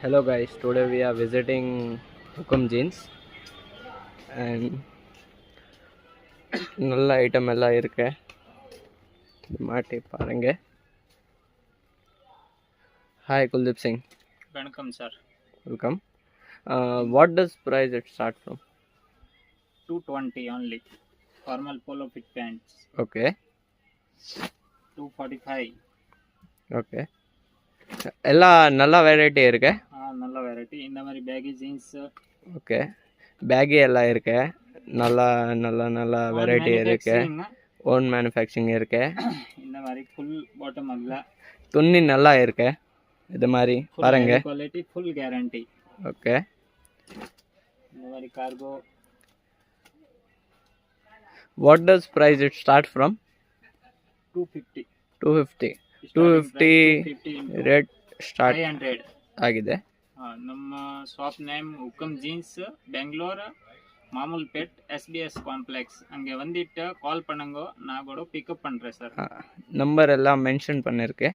Hello guys, today we are visiting Hukum Jeans and நல்ல item எல்லாம் இருக்கு. மாட்டி பாருங்க. Hi Kuldeep Singh. Welcome sir. Welcome. What does price it start from? 220 only. Formal polo fit pants. Okay. 245. Okay. எல்லாம் நல்ல variety இருக்கு. நல்ல variety. இந்த மாதிரி பேகி ஜீன்ஸ். ஓகே. பேகி எல்லாம் இருக்கு. நல்ல நல்ல நல்ல வெரைட்டி இருக்கு. ஓன் மேனுஃபேக்சரிங் இருக்கு. இந்த மாதிரி ஃபுல் பாட்டம் அகல. துணி நல்லா இருக்கு. இது மாதிரி பாருங்க. Quality full guarantee. ஓகே. இந்த மாதிரி cargo. What does price it start from? 250. 250. 250 rate start 500 ಆಗಿದೆ. ನಮ್ಮ shop name Hukam jeans Bangalore Mamulpet SBS complex அங்கே வந்துட்டு கால் பண்ணுங்க நான் கூட பிக்கப் பண்ணுறேன் சார். நம்பர் எல்லாம் மென்ஷன் பண்ணியிருக்கேன்.